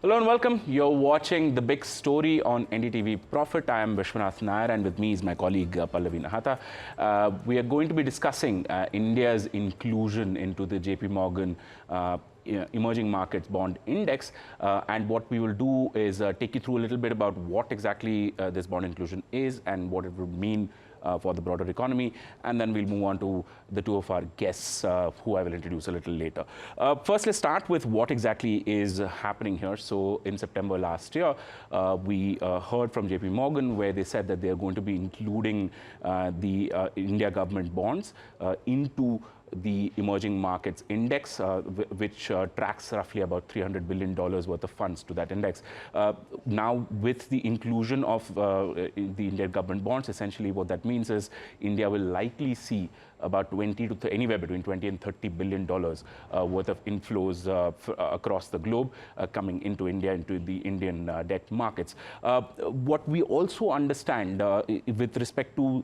Hello and welcome. You're watching The Big Story on NDTV Profit. I am Vishwanath Nair and with me is my colleague Pallavi Nahata. We are going to be discussing India's inclusion into the JP Morgan Emerging Markets Bond Index. And what we will do is take you through a little bit about what exactly this bond inclusion is and what it would mean for the broader economy, and then we'll move on to the two of our guests, who I will introduce a little later. First, let's start with what exactly is happening here. So in September last year, we heard from JP Morgan where they said that they are going to be including the India government bonds into the emerging markets index, which tracks roughly about $300 billion worth of funds to that index. Now, with the inclusion of the Indian government bonds, essentially what that means is India will likely see about anywhere between 20 and $30 billion worth of inflows across the globe coming into India, into the Indian debt markets. What we also understand with respect to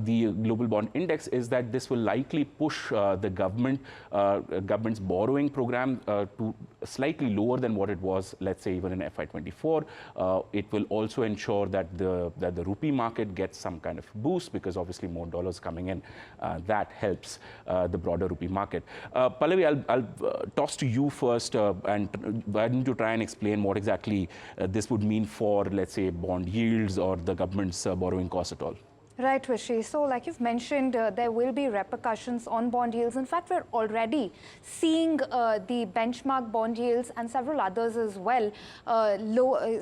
the global bond index is that this will likely push the government's borrowing program to slightly lower than what it was, let's say, even in FY24. It will also ensure that the rupee market gets some kind of boost because obviously more dollars coming in. That helps the broader rupee market. Pallavi, I'll toss to you first, and why don't you try and explain what exactly this would mean for, let's say, bond yields or the government's borrowing costs at all? Right, Rishi. So like you've mentioned, there will be repercussions on bond yields. In fact, we're already seeing the benchmark bond yields and several others as well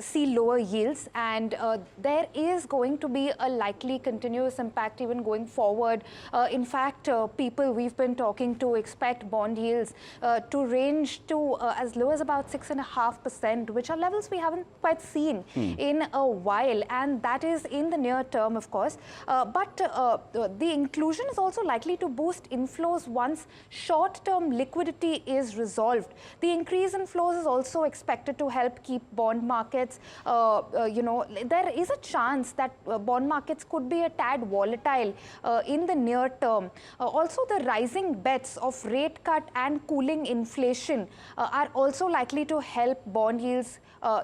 see lower yields. And there is going to be a likely continuous impact even going forward. In fact, people we've been talking to expect bond yields to range to as low as about 6.5%, which are levels we haven't quite seen in a while. And that is in the near term, of course. But the inclusion is also likely to boost inflows once short-term liquidity is resolved. The increase in flows is also expected to help keep bond markets, there is a chance that bond markets could be a tad volatile in the near term. Also, the rising bets of rate cut and cooling inflation are also likely to help bond yields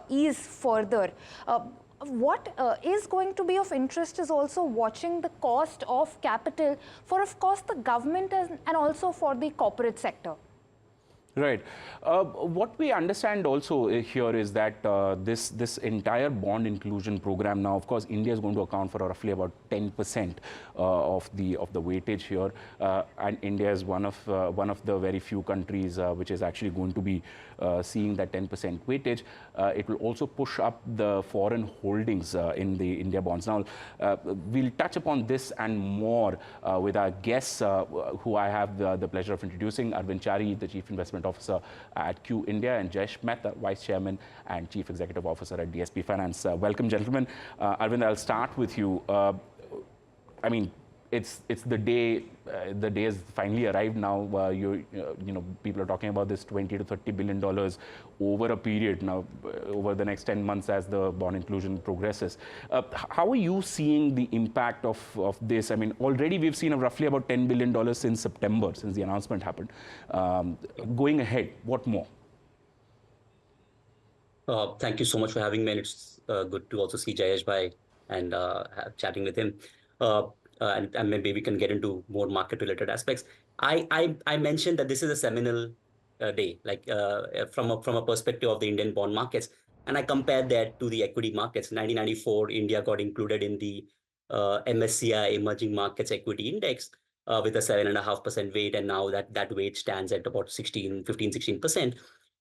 ease further. What is going to be of interest is also watching the cost of capital for, of course, the government and also for the corporate sector. Right. What we understand also here is that this entire bond inclusion program now, of course, India is going to account for roughly about 10% of the weightage here, and India is one of the very few countries which is actually going to be seeing that 10% weightage. It will also push up the foreign holdings in the India bonds. Now, we'll touch upon this and more with our guests, who I have the pleasure of introducing: Arvind Chari, the Chief Investment Officer at Q India, and Jayesh Mehta, Vice Chairman and Chief Executive Officer at DSP Finance. Welcome, gentlemen. Arvind, I'll start with you. I mean, it's the day. The day has finally arrived now. People are talking about this $20 to $30 billion over a period now, over the next 10 months as the bond inclusion progresses. How are you seeing the impact of this? I mean, already we've seen roughly about $10 billion since September, since the announcement happened. Going ahead, what more? Thank you so much for having me. And it's good to also see Jayesh bhai and chatting with him. And maybe we can get into more market-related aspects. I mentioned that this is a seminal day, like from a perspective of the Indian bond markets, and I compared that to the equity markets. In 1994, India got included in the MSCI Emerging Markets Equity Index with a 7.5% weight, and now that weight stands at about 15-16%.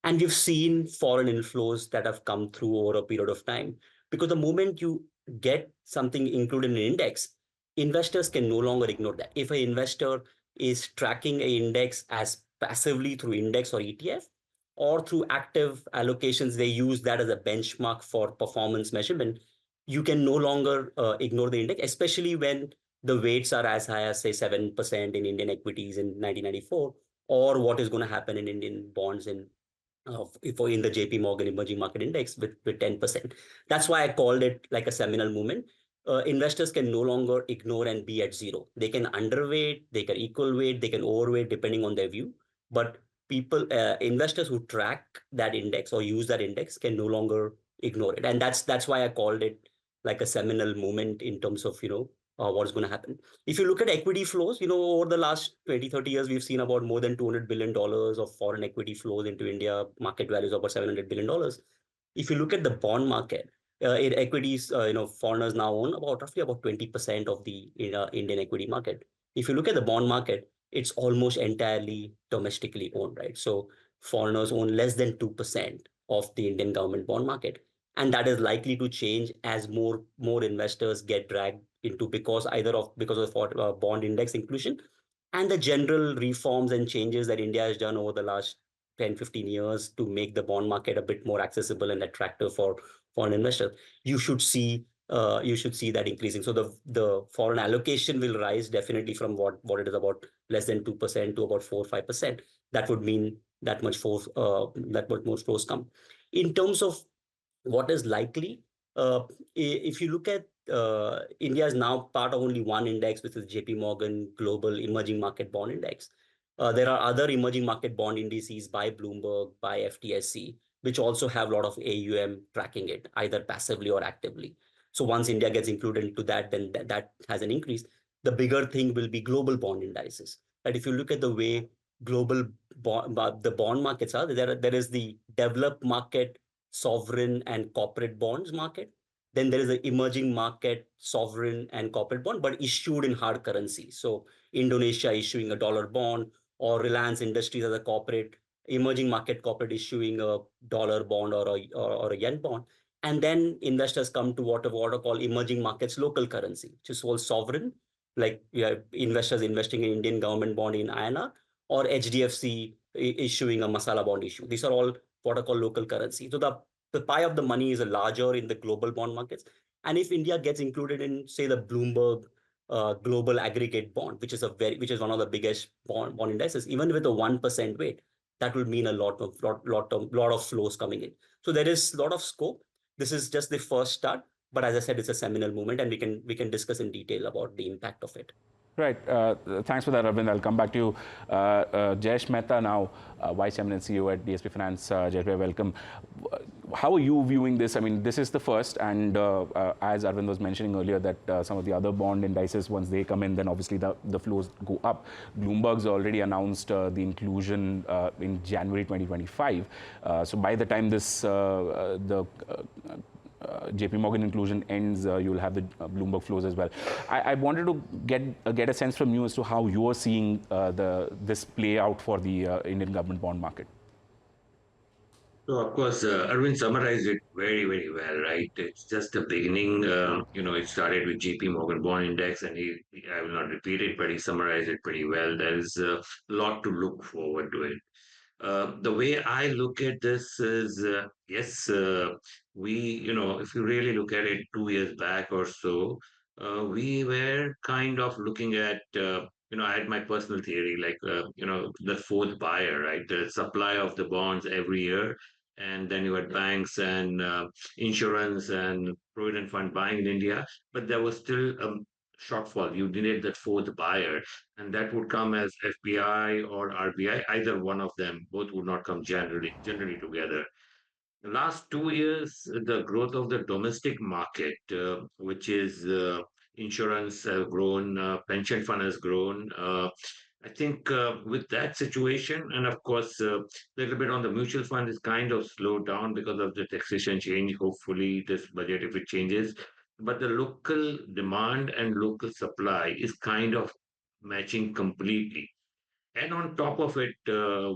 And we've seen foreign inflows that have come through over a period of time, because the moment you get something included in an index, investors can no longer ignore that. If an investor is tracking an index as passively through index or ETF or through active allocations, they use that as a benchmark for performance measurement. You can no longer ignore the index, especially when the weights are as high as, say, 7% in Indian equities in 1994, or what is going to happen in Indian bonds in the JP Morgan Emerging Market Index with 10%. That's why I called it like a seminal movement. Investors can no longer ignore and be at zero. They can underweight, they can equal weight, they can overweight depending on their view. But investors who track that index or use that index can no longer ignore it. And that's why I called it like a seminal moment in terms of, what's going to happen. If you look at equity flows, over the last 20-30 years, we've seen about more than $200 billion of foreign equity flows into India, market values of about $700 billion. If you look at the bond market, in equities, foreigners now own about roughly about 20% of the Indian equity market. If you look at the bond market, it's almost entirely domestically owned, right? So foreigners own less than 2% of the Indian government bond market. And that is likely to change as more investors get dragged into, because of bond index inclusion and the general reforms and changes that India has done over the last 10-15 years to make the bond market a bit more accessible and attractive for foreign investors. You should see that increasing. So the foreign allocation will rise definitely from what it is, about less than 2% to about 4 or 5%. That would mean that much more flows come. In terms of what is likely, if you look at India is now part of only one index, which is JP Morgan Global Emerging Market Bond Index. There are other emerging market bond indices by Bloomberg, by FTSE, which also have a lot of AUM tracking it, either passively or actively. So once India gets included into that, then that has an increase. The bigger thing will be global bond indices. That if you look at the way the bond markets are, there is the developed market sovereign and corporate bonds market. Then there is an emerging market sovereign and corporate bond, but issued in hard currency. So Indonesia issuing a dollar bond, or Reliance Industries as a corporate, emerging market corporate issuing a dollar bond or a yen bond. And then investors come to what are called emerging markets local currency, which is all sovereign, like investors investing in Indian government bond in INR, or HDFC issuing a masala bond issue. These are all what are called local currency. So the pie of the money is larger in the global bond markets. And if India gets included in, say, the Bloomberg global aggregate bond, which is one of the biggest bond indices, even with a 1% weight, that will mean a lot of flows coming in. So there is a lot of scope. This is just the first start, but as I said, it's a seminal moment, and we can discuss in detail about the impact of it. Right. Thanks for that, Arvind. I'll come back to you. Jayesh Mehta now, Vice Chairman and CEO at DSP Finance. Jayesh, welcome. How are you viewing this? I mean, this is the first, and as Arvind was mentioning earlier, that some of the other bond indices, once they come in, then obviously the flows go up. Bloomberg's already announced the inclusion in January 2025. So by the time JP Morgan inclusion ends, you'll have the Bloomberg flows as well. I wanted to get a sense from you as to how you are seeing this play out for the Indian government bond market. So, of course, Arvind summarized it very, very well, right? It's just the beginning. It started with JP Morgan Bond Index, and I will not repeat it, but he summarized it pretty well. There is a lot to look forward to it. The way I look at this is, yes, if you really look at it 2 years back or so, we were kind of looking at, I had my personal theory, like, the fourth buyer, right? The supply of the bonds every year. And then you had banks and insurance and provident fund buying in India, but there was still a shortfall. You needed that fourth buyer, and that would come as FPI or RBI, either one of them. Both would not come generally together. The last 2 years, the growth of the domestic market, which is insurance, has grown, pension fund has grown. I think with that situation, and of course, a little bit on the mutual fund is kind of slowed down because of the taxation change. Hopefully, this budget, if it changes, but the local demand and local supply is kind of matching completely. And on top of it,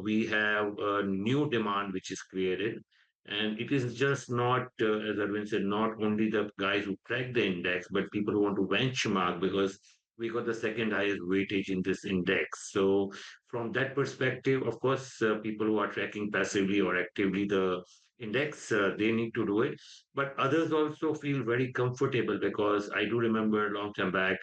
we have a new demand which is created. And it is just not, as Arvind said, not only the guys who track the index, but people who want to benchmark, because we got the second highest weightage in this index. So, from that perspective, of course, people who are tracking passively or actively the index, they need to do it. But others also feel very comfortable, because I do remember a long time back,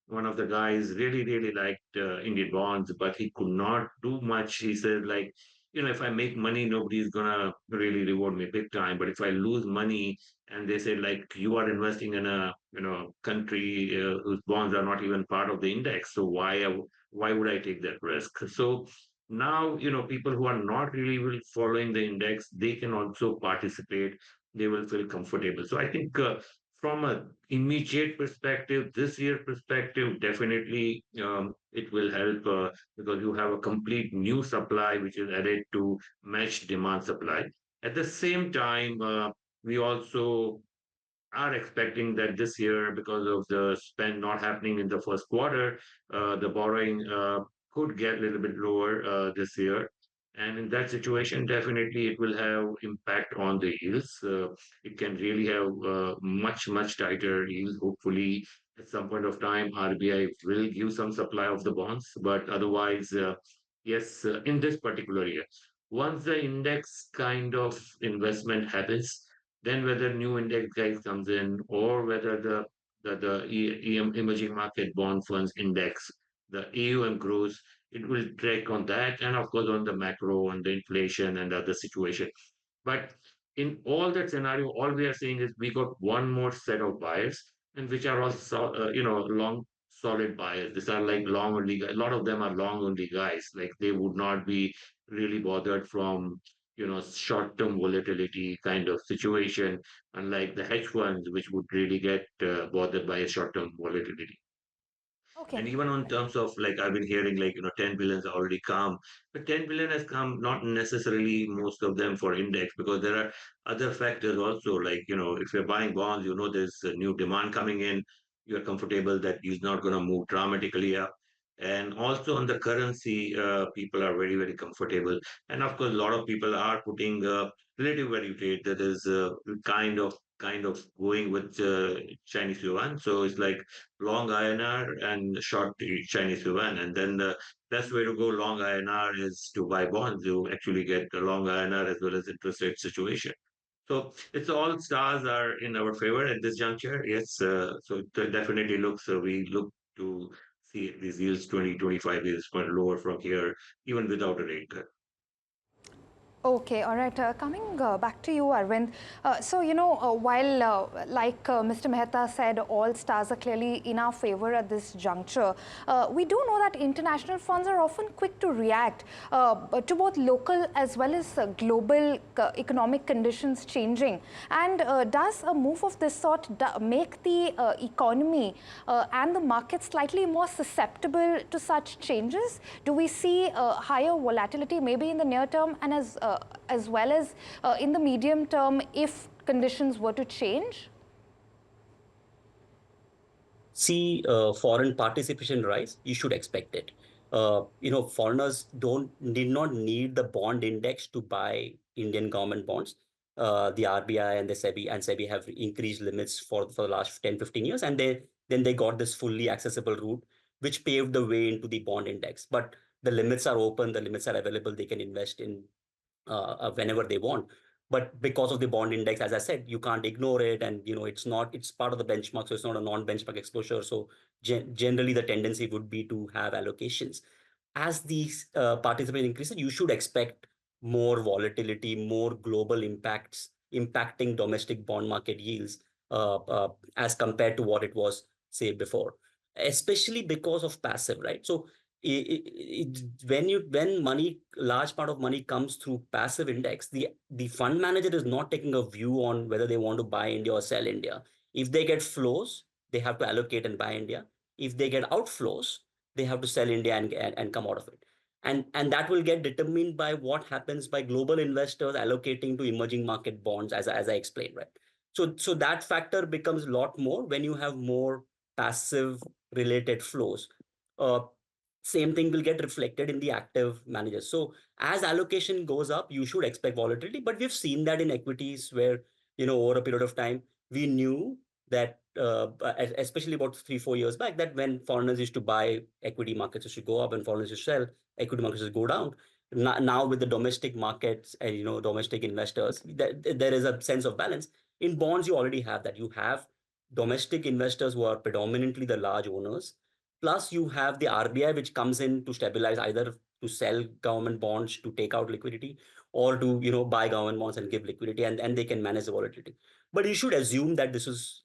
one of the guys really, really liked Indian bonds, but he could not do much. He said, like, if I make money, nobody's gonna really reward me big time. But if I lose money, and they say, like, you are investing in a country whose bonds are not even part of the index, so why would I take that risk? So Now, people who are not really will following the index, they can also participate. They will feel comfortable. So I think from a immediate perspective, this year perspective, definitely it will help because you have a complete new supply which is added to match demand supply. At the same time, we also are expecting that this year, because of the spend not happening in the first quarter, the borrowing could get a little bit lower this year. And in that situation, definitely it will have impact on the yields. It can really have much tighter yields. Hopefully, at some point of time, RBI will give some supply of the bonds, but otherwise, yes, in this particular year, once the index kind of investment happens, then whether new index guys comes in or whether the emerging market bond funds index, the AUM grows, it will track on that, and of course on the macro, on the inflation and other situation. But in all that scenario, all we are saying is we got one more set of buyers, and which are also, long, solid buyers. These are like long only guys. A lot of them are long only guys. Like they would not be really bothered from, short-term volatility kind of situation, unlike the hedge funds, which would really get bothered by a short-term volatility. Okay. And even on terms of like I've been hearing like 10 billions already come, but 10 billion has come not necessarily most of them for index because there are other factors also like if you're buying bonds, there's a new demand coming in, you're comfortable that it's not going to move dramatically up. And also on the currency, people are very comfortable. And of course, a lot of people are putting relative value trade that is kind of going with Chinese yuan. So it's like long INR and short Chinese yuan. And then the best way to go long INR is to buy bonds. You actually get the long INR as well as interest rate situation. So it's all stars are in our favor at this juncture. Yes, so it definitely looks, we look to see these yields 20-25 basis point lower from here, even without a rate cut. Okay, all right. Coming back to you, Arvind. So, while, like Mr. Mehta said, all stars are clearly in our favor at this juncture, we do know that international funds are often quick to react to both local as well as global economic conditions changing. And does a move of this sort make the economy and the market slightly more susceptible to such changes? Do we see higher volatility maybe in the near term and as well as in the medium term if conditions were to change? See foreign participation rise, you should expect it. Foreigners did not need the bond index to buy Indian government bonds. The RBI and the SEBI have increased limits for the last 10-15 years, and then they got this fully accessible route, which paved the way into the bond index. But the limits are open, the limits are available, they can invest in whenever they want. But because of the bond index, as I said, you can't ignore it, and it's part of the benchmark, so it's not a non-benchmark exposure. So generally, the tendency would be to have allocations. As these participation increases, you should expect more volatility, more global impacts impacting domestic bond market yields as compared to what it was, say, before, especially because of passive, right? So when money, large part of money comes through passive index, the fund manager is not taking a view on whether they want to buy India or sell India. If they get flows, they have to allocate and buy India. If they get outflows, they have to sell India and come out of it. And that will get determined by what happens by global investors allocating to emerging market bonds, as I explained, right? So that factor becomes a lot more when you have more passive related flows. Uh, Same thing will get reflected in the active managers. So as allocation goes up, you should expect volatility. But we've seen that in equities where, over a period of time, we knew that, especially about 3-4 years back, that when foreigners used to buy, equity markets used to go up, and foreigners used to sell, equity markets used to go down. Now with the domestic markets and, domestic investors, there is a sense of balance. In bonds, you already have that. You have domestic investors who are predominantly the large owners. Plus, you have the RBI, which comes in to stabilize, either to sell government bonds to take out liquidity, or to buy government bonds and give liquidity, and they can manage the volatility. But you should assume that this is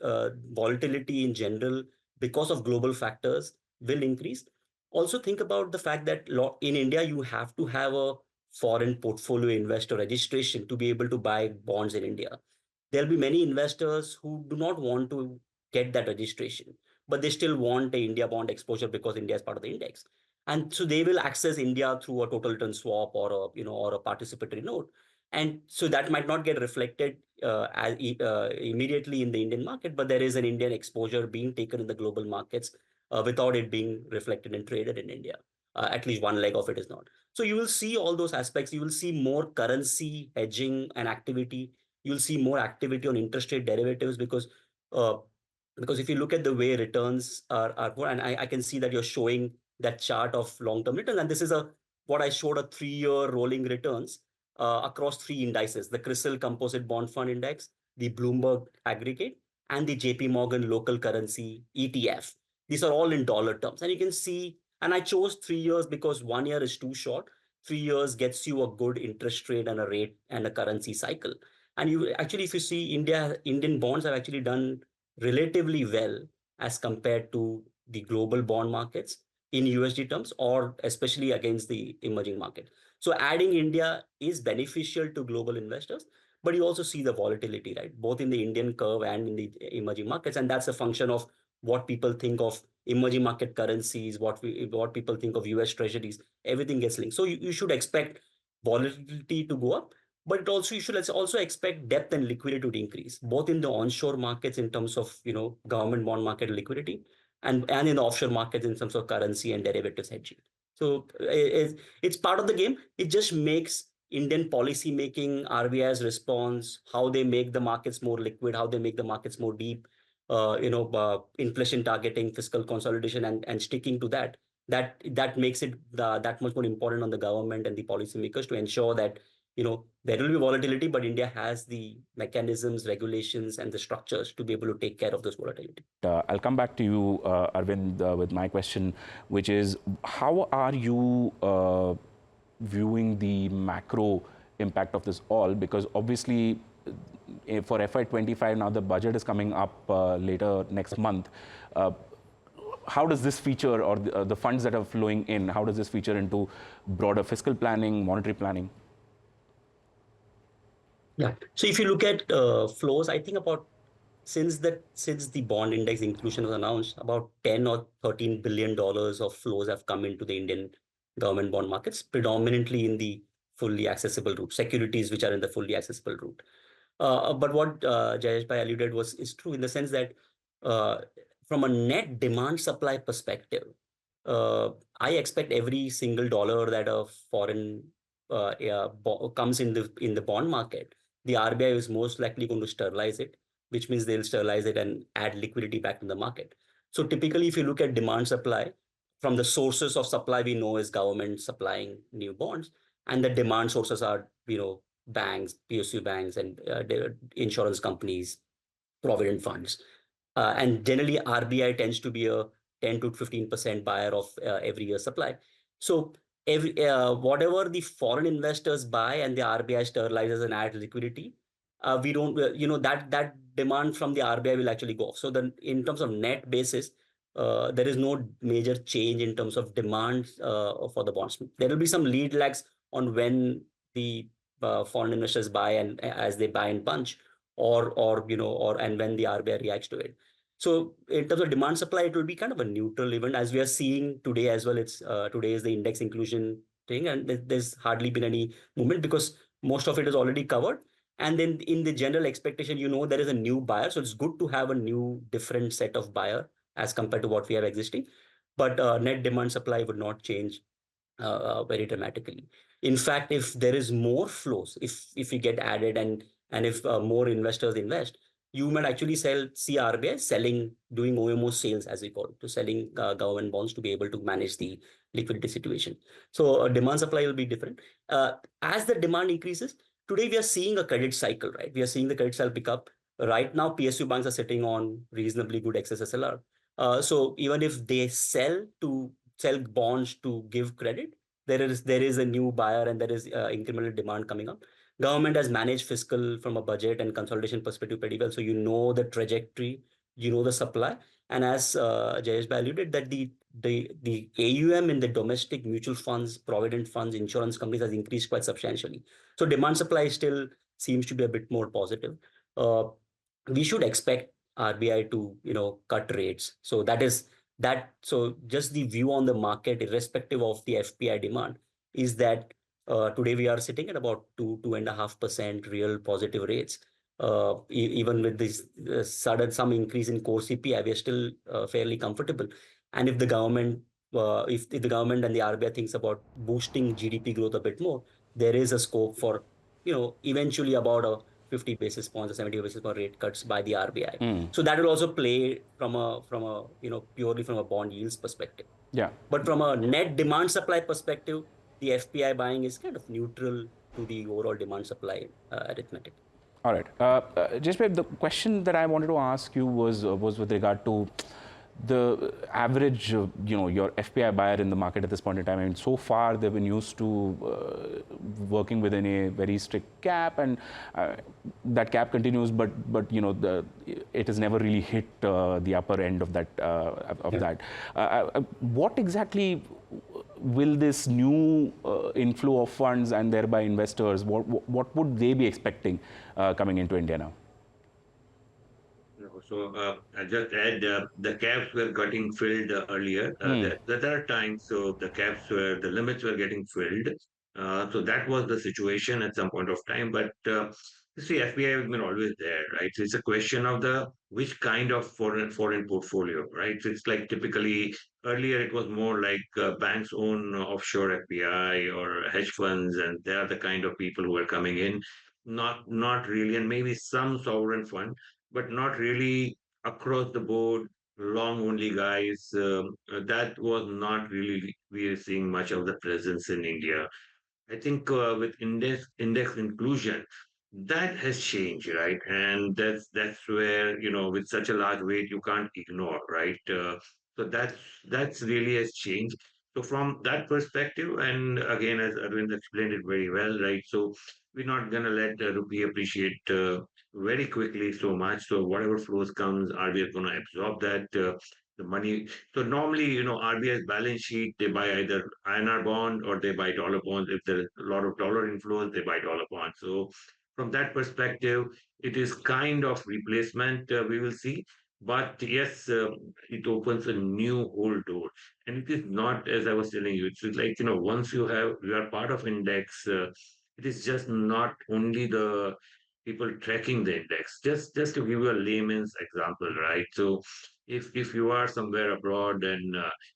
volatility in general, because of global factors, will increase. also think about the fact that in India, you have to have a foreign portfolio investor registration to be able to buy bonds in India. There'll be many investors who do not want to get that registration, but they still want a India bond exposure because India is part of the index. And so they will access India through a total return swap or a participatory note. And so that might not get reflected immediately in the Indian market, but there is an Indian exposure being taken in the global markets without it being reflected and traded in India. At least one leg of it is not. So you will see all those aspects. You will see more currency hedging and activity. You'll see more activity on interest rate derivatives uh, because if you look at the way returns are and I can see that you're showing that chart of long-term returns, and this is what I showed, a 3-year rolling returns across 3 indices: the CRISIL Composite Bond Fund Index, the Bloomberg Aggregate, and the JP Morgan Local Currency ETF. These are all in dollar terms, and you can see. And I chose 3 years because 1 year is too short. 3 years gets you a good interest rate and a rate and a currency cycle. And you actually, if you see, Indian bonds have actually done relatively well as compared to the global bond markets in USD terms, or especially against the emerging market. So adding India is beneficial to global investors, but you also see the volatility, right? Both in the Indian curve and in the emerging markets. And that's a function of what people think of emerging market currencies, what people think of US treasuries. Everything gets linked. So you should expect volatility to go up, but you should also expect depth and liquidity to increase, both in the onshore markets in terms of government bond market liquidity, and in the offshore markets in terms of currency and derivatives hedging. So it's part of the game. It just makes Indian policy making, RBI's response, how they make the markets more liquid, how they make the markets more deep, inflation targeting, fiscal consolidation, and sticking to that makes it that much more important on the government and the policymakers to ensure that there will be volatility, but India has the mechanisms, regulations, and the structures to be able to take care of this volatility. I'll come back to you, Arvind, with my question, which is, how are you viewing the macro impact of this all? Because obviously, for FY25, now the budget is coming up later next month. How does this feature, or the funds that are flowing in, how does this feature into broader fiscal planning, monetary planning? Yeah. So if you look at flows, I think since the bond index inclusion was announced, about 10 or 13 billion dollars of flows have come into the Indian government bond markets, predominantly in the fully accessible route, securities which are in the fully accessible route. But what Jayesh Bhai alluded is true in the sense that from a net demand supply perspective, I expect every single dollar that a foreign comes in the bond market, the RBI is most likely going to sterilize it, which means they'll sterilize it and add liquidity back in the market. So typically, if you look at demand supply, from the sources of supply we know is government supplying new bonds, and the demand sources are banks, PSU banks, and insurance companies, provident funds. And generally, RBI tends to be a 10 to 15% buyer of every year's supply. So whatever the foreign investors buy and the RBI sterilizes and adds liquidity, we don't, that demand from the RBI will actually go off. So then in terms of net basis, there is no major change in terms of demand for the bonds. There will be some lead lags on when the foreign investors buy, and as they buy in bunch, or and when the RBI reacts to it. So in terms of demand supply, it will be kind of a neutral event, as we are seeing today as well. It's today is the index inclusion thing, and there's hardly been any movement because most of it is already covered. And then in the general expectation, there is a new buyer, so it's good to have a new different set of buyer as compared to what we have existing. But net demand supply would not change very dramatically. In fact, if there is more flows, if we get added, and if more investors invest, you might actually see RBI doing OMO sales, as we call it, to selling government bonds to be able to manage the liquidity situation. So demand supply will be different. As the demand increases, today we are seeing a credit cycle, right? We are seeing the credit cycle pick up. Right now, PSU banks are sitting on reasonably good excess SLR. So even if they sell bonds to give credit, there is a new buyer, and there is incremental demand coming up. Government has managed fiscal from a budget and consolidation perspective pretty well. So the trajectory, the supply, And as Jayesh alluded, that the AUM in the domestic mutual funds, provident funds, insurance companies has increased quite substantially. So demand supply still seems to be a bit more positive. Uh, we should expect RBI to cut rates. So that is that. So just the view on the market, irrespective of the FPI demand, is that today we are sitting at about 2.5% real positive rates. Even with this sudden some increase in core CPI, we are still fairly comfortable. And if the government, if the government and the RBI thinks about boosting GDP growth a bit more, there is a scope for eventually about a 50 basis points or 70 basis point rate cuts by the RBI. So that will also play from a purely from a bond yields perspective. Yeah. But from a net demand supply perspective, the FPI buying is kind of neutral to the overall demand supply arithmetic. All right. Jayesh, the question that I wanted to ask you was with regard to the average, your FPI buyer in the market at this point in time. I mean, so far they've been used to working within a very strict cap, and that cap continues. But it has never really hit the upper end of that. What exactly will this new inflow of funds and thereby investors? What would they be expecting coming into India now? So I just add the caps were getting filled earlier. There are times so the limits were getting filled. So that was the situation at some point of time. But you see, FPI has been always there, right? So it's a question of the which kind of foreign portfolio, right? So it's like typically earlier it was more like banks own offshore FPI or hedge funds, and they are the kind of people who are coming in. Not really, and maybe some sovereign fund, but not really across the board, long only guys. That was not really, we are seeing much of the presence in India. I think with index inclusion, that has changed, right? And that's where with such a large weight, you can't ignore, right? So that's really has changed. So from that perspective, and again, as Arvind explained it very well, right? So we're not gonna let the rupee appreciate very quickly so much. So whatever flows comes, RBI is gonna absorb that. The money. So normally, RBI's balance sheet, they buy either INR bond or they buy dollar bonds. If there's a lot of dollar inflows, they buy dollar bonds. So from that perspective, it is kind of replacement we will see. But yes, it opens a new whole door. And it is not, as I was telling you, it's like, once you are part of index, it is just not only the people tracking the index. Just to give you a layman's example, right? So if you are somewhere abroad and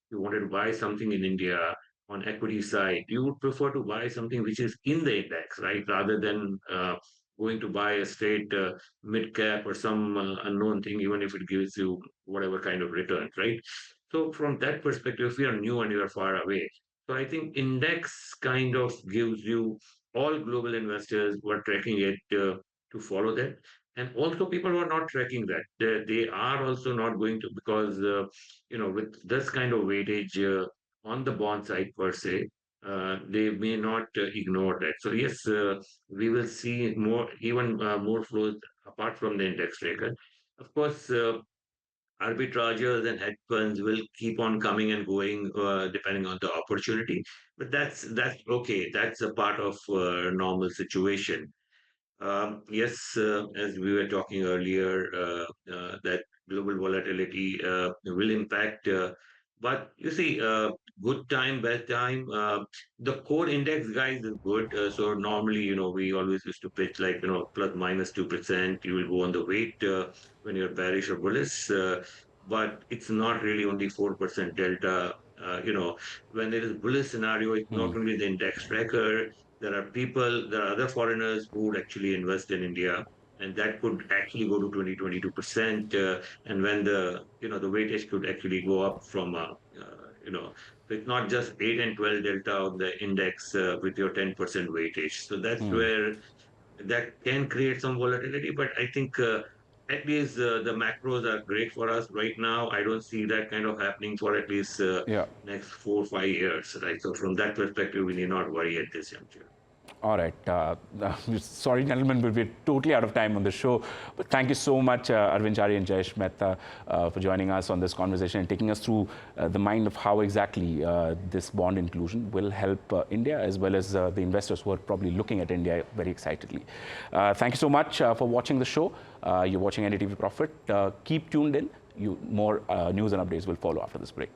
you wanted to buy something in India on equity side, you would prefer to buy something which is in the index, right? Rather than going to buy a straight mid cap or some unknown thing, even if it gives you whatever kind of returns, right? So from that perspective, if you are new and you are far away, so I think index kind of gives you all global investors who are tracking it to follow that. And also people who are not tracking that, they are also not going to, because, with this kind of weightage on the bond side per se, they may not ignore that. So yes, we will see even more flows apart from the index tracker. Of course, arbitrageurs and hedge funds will keep on coming and going depending on the opportunity. But that's okay. That's a part of normal situation. Yes, as we were talking earlier, that global volatility will impact. But you see, good time, bad time. The core index guys is good. So normally, we always used to pitch like, plus minus 2%. You will go on the weight when you're bearish or bullish. But it's not really only 4% delta. When there is bullish scenario, it's not only the index tracker. There are other foreigners who would actually invest in India, and that could actually go to 20-22%. And when the weightage could actually go up from, so it's not just 8 and 12 delta on the index with your 10% weightage. So that's where that can create some volatility. But I think at least the macros are great for us right now. I don't see that kind of happening for at least Yeah. next 4 or 5 years, right? So from that perspective, we need not worry at this juncture. All right. Sorry, gentlemen, but we're totally out of time on the show. But thank you so much, Arvind, Chari and Jayesh Mehta, for joining us on this conversation and taking us through the mind of how exactly this bond inclusion will help India, as well as the investors who are probably looking at India very excitedly. Thank you so much for watching the show. You're watching NDTV Profit. Keep tuned in. More news and updates will follow after this break.